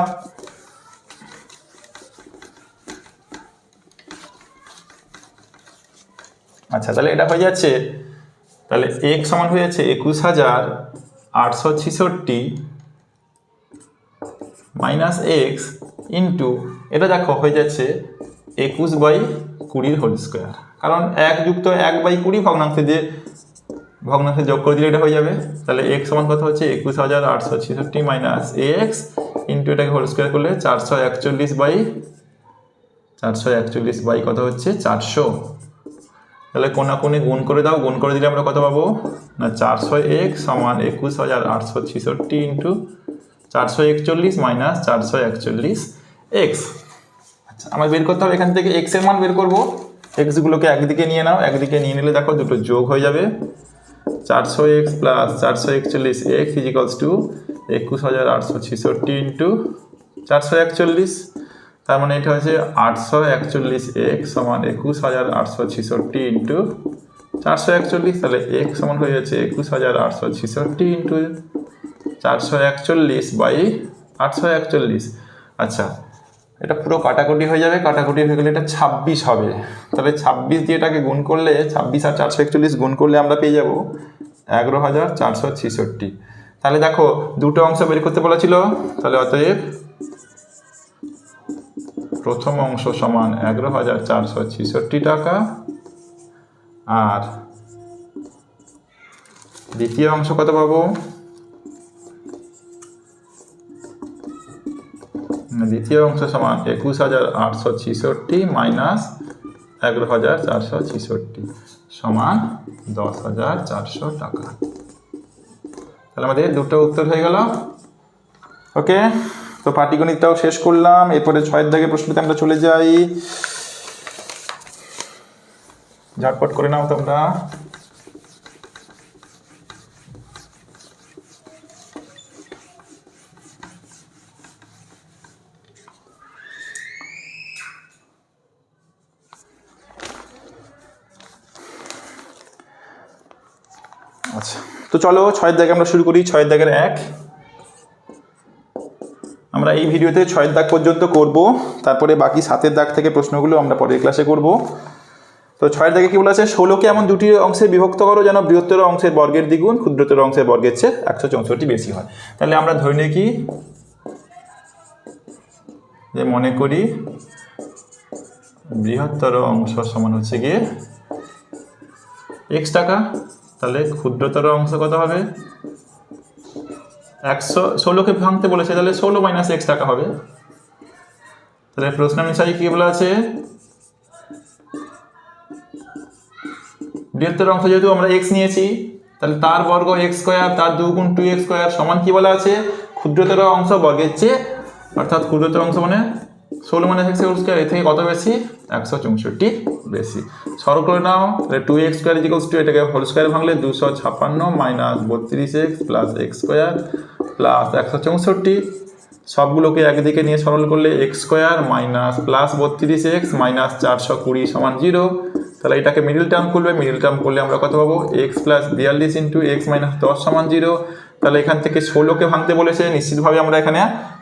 আচ্ছা তাহলে এটা হয়ে যাচ্ছে, তাহলে x সমান হয়ে যাচ্ছে 21,866 মাইনাস এক্স ইন্টু এটা দেখো হয়ে যাচ্ছে 21/20 হোল স্কোয়ার, কারণ 1 যুক্ত 1/20 ভগ্নাংশে যোগ করে দিলে এটা হয়ে যাবে। তাহলে x সমান কত হচ্ছে 21,866 মাইনাস এক্স ইন্টু এটাকে হোল স্কোয়ার করলে 441 বাই কত হচ্ছে 400। তাহলে কোনাকুনি গুণ করে দাও, গুণ করে দিলে আমরা কত পাবো না 400x সমান 21,866 ইন্টু 441 মাইনাস 441x। আচ্ছা আমার বের করতে হবে এখান থেকে x এর মান বের করবো। এক্সগুলোকে একদিকে নিয়ে নাও, একদিকে নিয়ে নিলে দেখো দুটো যোগ হয়ে যাবে, 400x plus 441x ইজিক্যালস two 21,866 into 441। তার মানে এটা হচ্ছে 841x সমান 21,866 ইন্টু 441। তাহলে x সমান হয়ে যাচ্ছে 21,866 ইন্টু 441 বাই 841। আচ্ছা এটা পুরো কাটাকুটি হয়ে যাবে, কাটাকুটি হয়ে গেলে এটা 26 হবে। তাহলে 26 দিয়ে এটাকে গুণ করলে 26 আর 441 গুণ করলে আমরা পেয়ে যাব 11,466। তাহলে দেখো দুটো অংশ বের করতে বলা ছিল, তাহলে অতএব প্রথম অংশ সমান 11,466 টাকা আর দ্বিতীয় অংশ কত পাবো, দ্বিতীয় অংশ সমান 21,866 মাইনাস 11,466 সমান 10,400 টাকা। তাহলে আমাদের দুটো উত্তর হয়ে গেল। ওকে, তো পাটিগণিতটাও শেষ করলাম। এরপরে 6 দাগের প্রশ্নতে আমরা চলে যাই, ঝটপট করে নাও তোমরা। আচ্ছা তো চলো 6 দাগে আমরা শুরু করি। 6 দাগের 1 আমরা এই ভিডিওতে 6 দাগ পর্যন্ত করব, তারপরে বাকি 7 দাগ থেকে প্রশ্নগুলো আমরা পরের ক্লাসে করব। তো 6 দাগে কি বলা আছে, 16কে এমন দুটি অংশে বিভক্ত করো যেন বৃহত্তর অংশের বর্গের দ্বিগুণ ক্ষুদ্রতর অংশের বর্গের চেয়ে 164 বেশি হয়। তাহলে আমরা ধরে নিই কি যে মনে করি বৃহত্তর অংশ সমান হচ্ছে গিয়ে x টাকা, তাহলে ক্ষুদ্রতর অংশ কত হবে 116কে ভাঙতে বলেছে, তাহলে 16 মাইনাস x টাকা হবে। তাহলে প্রশ্ন অনুসারে কি বলা আছে, বৃহত্তর অংশ যেহেতু আমরা x নিয়েছি তাহলে তার বর্গ x স্কয়ার তার 2 গুণ 2x স্কয়ার সমান কি বলা আছে ক্ষুদ্রতর অংশ বর্গের চেয়ে, অর্থাৎ ক্ষুদ্রতর অংশ মানে 16 মাইনাস x হোল স্কয়ার, এর থেকে কত বেশি 164 বেশি। সরল করে নাও, তাহলে 2x স্কয়ার ইকুয়ালস টু এটাকে হোল স্কয়ার ভাঙলে 256 minus 32x plus x square plus 164। সবগুলোকে একদিকে নিয়ে সরল করলে x square minus plus 32x minus 420 সমান 0। তাহলে এটাকে মিডিল টার্ম করবে, মিডিল টার্ম করলে আমরা কত পাবো x plus 42 into x minus 10 সমান 0। তাহলে এখান থেকে 16কে ভাঙতে বলেছে, নিশ্চিতভাবে আমরা এখানে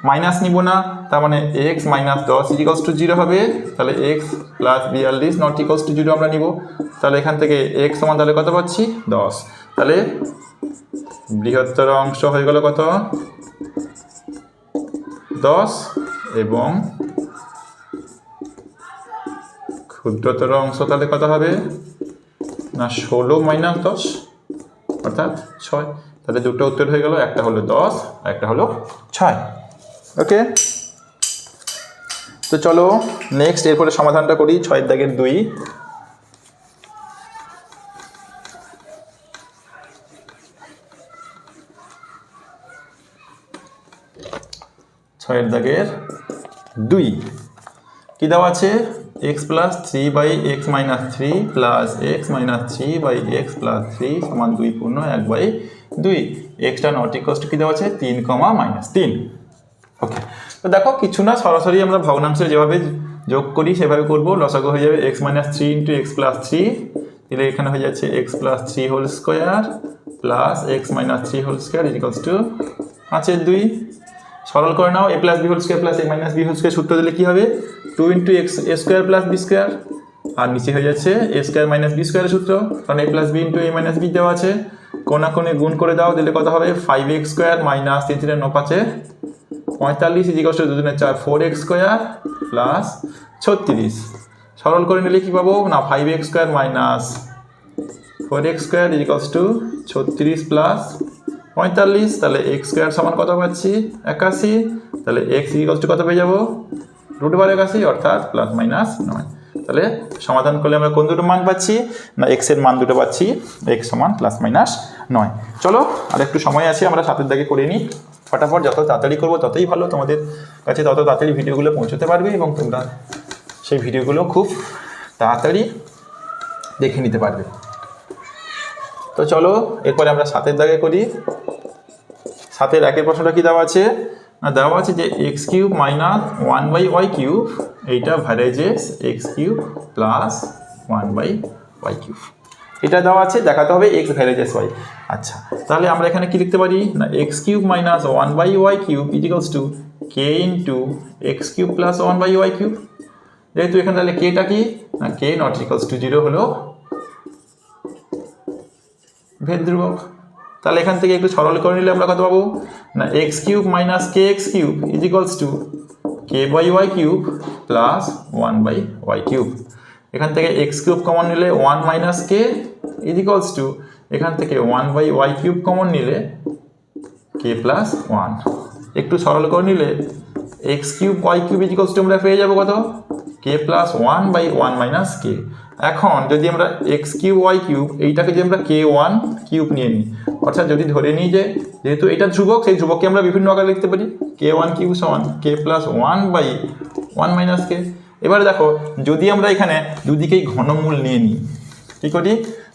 মাইনাস নিব না, তার মানে এক্স মাইনাস 10 ইজিক্যালস টু 0 হবে। তাহলে x plus 42 not equals to 0 আমরা নিব। তাহলে এখান থেকে এক্স সমান তাহলে কত পাচ্ছি 10। তাহলে বৃহত্তর অংশ হয়ে গেল কত 10 এবং ক্ষুদ্রতর অংশ তাহলে কত হবে না 16 মাইনাস 10 অর্থাৎ 6। তাহলে দুটো উত্তর হয়ে গেল, একটা হলো 10 আর একটা হলো 6। ওকে, তো চলো নেক্সট এরপরে সমাধানটা করি 6 দাগের 2। ছয়ের দাগের 2 কি দেওয়া আছে x plus 3/x minus 3 plus x minus 3/x plus 3 সমান 2 পূর্ণ 1/2। এক্সটা নট ইকুয়ালস টু কি দেওয়া আছে 3, ওকে। তো দেখো কিছু না, সরাসরি আমরা ভগ্নাংশে যেভাবে যোগ করি সেভাবে করব। লসাগু হয়ে যাবে x minus 3 into x plus 3, তাহলে এখানে হয়ে যাচ্ছে x plus 3 whole square plus x minus 3 whole square equals to 5/2। সরল করে নাও, a plus b whole square plus a minus b whole square সূত্র দিলে কি হবে 2 into x a square plus b square, আর নিচে হয়ে যাচ্ছে এ স্কোয়ার মাইনাস বি স্কোয়ারের সূত্র, কারণ a plus b into a minus b দেওয়া আছে। কোণা কোণে গুণ করে দাও, দিলে কত হবে 5x স্কোয়ার মাইনাস 3 3 9 5 45 ইজিকস টু 2 2 4 4x স্কোয়ার প্লাস 36। সরল করে নিলে কি পাবো না 5x square minus 4x square ইজিকস টু 36 প্লাস 45। তাহলে x স্কোয়ার সমান কত পাচ্ছি 81। তাহলে x ইকুয়ালস টু কত পেয়ে যাবো √81 অর্থাৎ প্লাস মাইনাস 9। তাহলে সমাধান করলে আমরা কোন দুটো মান পাচ্ছি না x এর মান দুটো পাচ্ছি, x সমান প্লাস মাইনাস 9। চলো আর একটু সময় আছে, আমরা 7 দাগে করে নিই ফটাফট। যত তাড়াতাড়ি করবো ততই ভালো, তোমাদের কাছে তত তাড়াতাড়ি ভিডিওগুলো পৌঁছতে পারবে এবং তোমরা সেই ভিডিওগুলো খুব তাড়াতাড়ি দেখে নিতে পারবে। তো চলো এরপরে আমরা 7 দাগে করি। 7 একের প্রশ্নটা কি দেওয়া আছে না, দেওয়া আছে যে x cube minus 1/y cube, এইটা ভ্যারেজেস x cube plus 1/y cube, এটা দেওয়া আছে, দেখাতে হবে x ভ্যারেজেস y। আচ্ছা, তাহলে আমরা এখানে কি লিখতে পারি না x cube minus 1/y cube equals to k into x cube plus 1/y cube. যেহেতু এখানে তাহলে kটা কি না k নট ইকুয়ালস টু 0 হলো ভেদ ধ্রুবক। তাহলে এখান থেকে একটু সরল করে নিলে আমরা কত পাবো না x cube minus kx cube is equals to k/y cube plus 1/y cube. এখান থেকে x কিউব কমন নিলে 1 minus k is equals to এখান থেকে 1/y কিউব কমন নিলে k প্লাস 1। একটু সরল করে নিলে x cube y cube is equals to আমরা পেয়ে যাবো কত k প্লাস 1/1 মাইনাস k। এখন যদি আমরা x কিউব y কিউব এইটাকে যদি আমরা k1 কিউব নিয়ে নিই, অর্থাৎ যদি ধরে নিই যে যেহেতু এটা ধ্রুবক, সেই ধ্রুবককে আমরা বিভিন্ন আকারে লিখতে পারি k1 কিউব সমান k প্লাস 1/1 মাইনাস k। এবারে দেখো যদি আমরা এখানে দুদিকেই ঘনমূল নিয়ে নিই, কী করি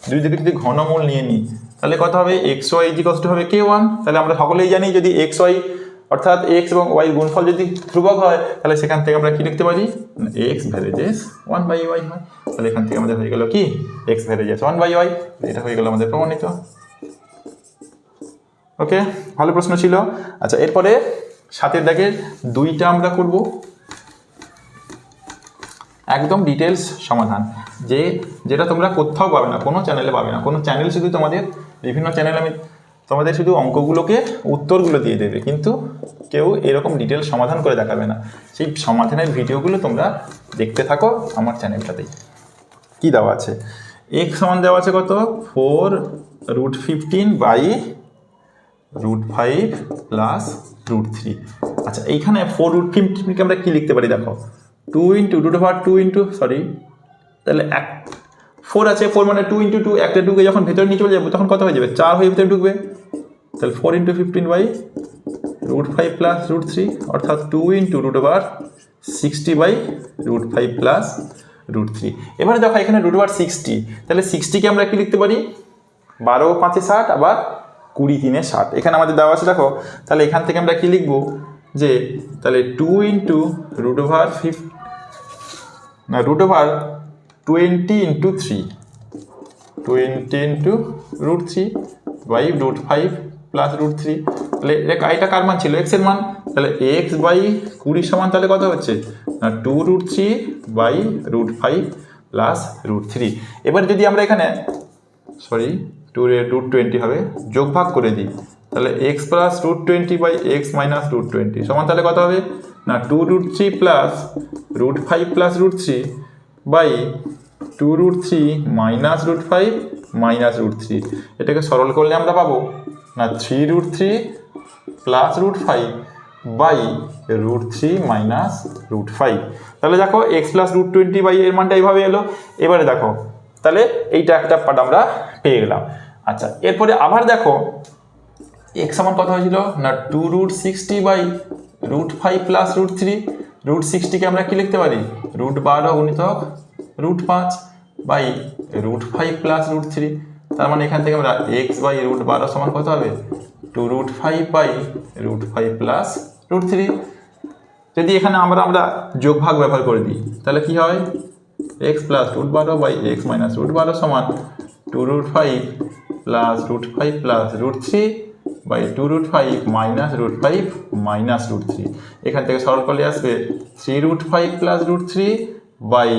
দুদিকে যদি ঘনমূল নিয়ে নিই তাহলে কত হবে xy ইকুয়ালস টু হবে k1। তাহলে আমরা সকলেই জানি যদি xy অর্থাৎ x এবং y গুণফল যদি ধ্রুবক হয় তাহলে সেখান থেকে আমরা কি লিখতে পারি x ভ্যারেজেস 1/y হয়। তাহলে এখান থেকে আমাদের হয়ে গেল কি x ভ্যারেজেস 1/y, এটা হয়ে গেল আমাদের প্রমাণিত। ওকে, ভালো প্রশ্ন ছিল। আচ্ছা, এরপরে 7 দাগের 2টা আমরা করব একদম ডিটেলস সমাধান, যেটা তোমরা কোথাও পাবে না, কোনো চ্যানেলে পাবে না। কোনো চ্যানেল শুধু তোমাদের বিভিন্ন চ্যানেল আমি তোমাদের শুধু অঙ্কগুলোকে উত্তরগুলো দিয়ে দেবে, কিন্তু কেউ এরকম ডিটেলস সমাধান করে দেখাবে না। সেই সমাধানের ভিডিওগুলো তোমরা দেখতে থাকো আমার চ্যানেলটাতেই। কি দেওয়া আছে x সমান দেওয়া আছে কত 4√15/√5 প্লাস √3। আচ্ছা, এইখানে 4√15কে আমরা কি লিখতে পারি দেখো 2 ইন্টু √2 ইন্টু তাহলে 4 আছে, 4 মানে 2 ইন্টু 2, একটা 2কে যখন ভেতরে নিয়ে চলে যাবো তখন কত হয়ে যাবে 4 হয়ে ভিতরে ঢুকবে। তাহলে 4 ইন্টু 15/√5 প্লাস √3 অর্থাৎ 2 ইন্টু √60/√5 প্লাস √3। এবারে দেখো এখানে √60, তাহলে 60কে আমরা কি লিখতে পারি 12 5 60 আবার 20 3 60। এখানে আমাদের দেওয়া আছে দেখো, তাহলে এখান থেকে আমরা কি লিখবো যে তাহলে 2 ইন্টু root over 20 into 3 20 into root 3 by root 5 plus root 3। তাহলে এটা কার মান ছিল? এক্স এর মান। তাহলে এক্স বাই 20 সমান তাহলে কত হচ্ছে না 2 root 3 by root 5 plus root 3। এবার যদি আমরা এখানে টু রুট 20 হবে, যোগ ভাগ করে দিই, তাহলে x plus root 20 by x minus root 20 সমান তাহলে কত হবে না 2 root 3 plus root 5 plus root 3 by 2 root 3 minus root 5 minus root 3। এটাকে সরল করলে আমরা পাবো না 3 root 3 plus root 5 by root 3 minus root 5। তাহলে দেখো এক্স প্লাস রুট 20 বাই এর মানটা এইভাবে এলো। এবারে দেখো তাহলে এইটা একটা পার্ট আমরা পেয়ে গেলাম। আচ্ছা, এরপরে আবার দেখো এক্স সমান কত হয়েছিল না 2 root 60 by root 5 plus root 3। Root 60কে আমরা কি লিখতে পারি রুট 12 গুণিতক root 5 by root 5 plus root 3। তার মানে এখান থেকে আমরা এক্স বাই রুট 12 সমান কত হবে 2 root 5 by root 5 plus root 3। যদি এখানে আমরা যোগ ভাগ ব্যবহার করে দিই তাহলে কি হয় x plus root 12 by x minus root 12 সমান 2 root 5 plus root 5 plus root 3 by 2 root 5 minus root 5 minus root 3। এখান থেকে সরল করলে আসবে 3 root 5 plus root 3 by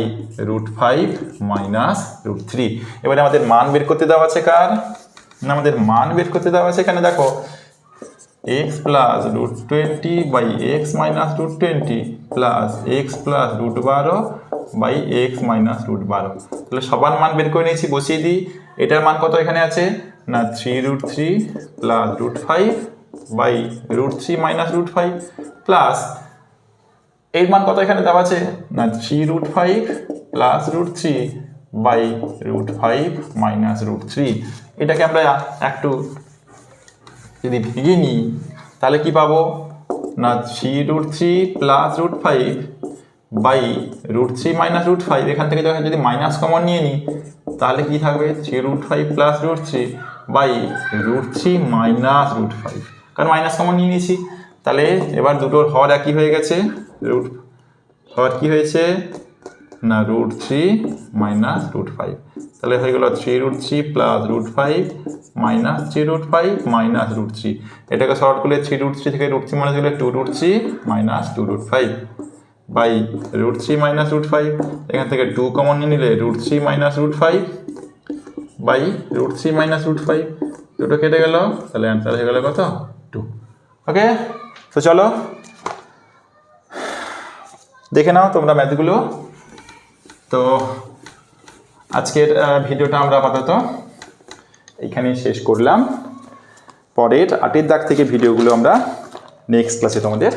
root 5 minus root 3। এবারে আমাদের মান বের করতে দেওয়া আছে কার না আমাদের মান বের করতে দেওয়া আছে এখানে দেখো x plus root 20 by x minus root 20 plus x plus root 12 by x minus root 12। তাহলে সবার মান বের করে নিয়েছি, বসিয়ে দিই। এটার মান কত এখানে আছে না 3 root 3 plus root 5 by root 3 minus root 5 plus এর মান কত এখানে দেওয়া আছে না 3 root 5 plus root 3 by root 5 minus root 3। এটাকে আমরা একটু যদি ভেঙে নিই তাহলে কি পাবো না 3 root 3 plus root 5 by root 3 minus root 5। এখান থেকে যদি মাইনাস কমন নিয়ে নিই তাহলে কি থাকবে 3 root 5 plus root 3 by root 3 minus root 5, কারণ মাইনাস কমন নিয়ে নিয়েছি। তাহলে এবার দুটোর হর একই হয়ে গেছে, হর কি হয়েছে না রুট 3 মাইনাস রুট 5। তাহলে হয়ে গেল 3 root 3 plus root 5 minus 3 root 5 minus root 3। এটাকে শর্ট করলে 3 রুট 3 থেকে রুট 3 মাইনাস গেলে 2 root 3 minus 2 root 5 by root 3 minus root 5। এখান থেকে 2 কমন নিয়ে নিলে root 3 minus root 5 by root 3 minus root 5। দুটো কেটে গেল, তাহলে অ্যান্সার হয়ে গেল কত 2। ওকে, তো চলো দেখে নাও তোমরা ম্যাথগুলো। তো আজকের ভিডিওটা আমরা আপাতত এইখানেই শেষ করলাম। পরের 8 দাগ থেকে ভিডিওগুলো আমরা নেক্সট ক্লাসে তোমাদের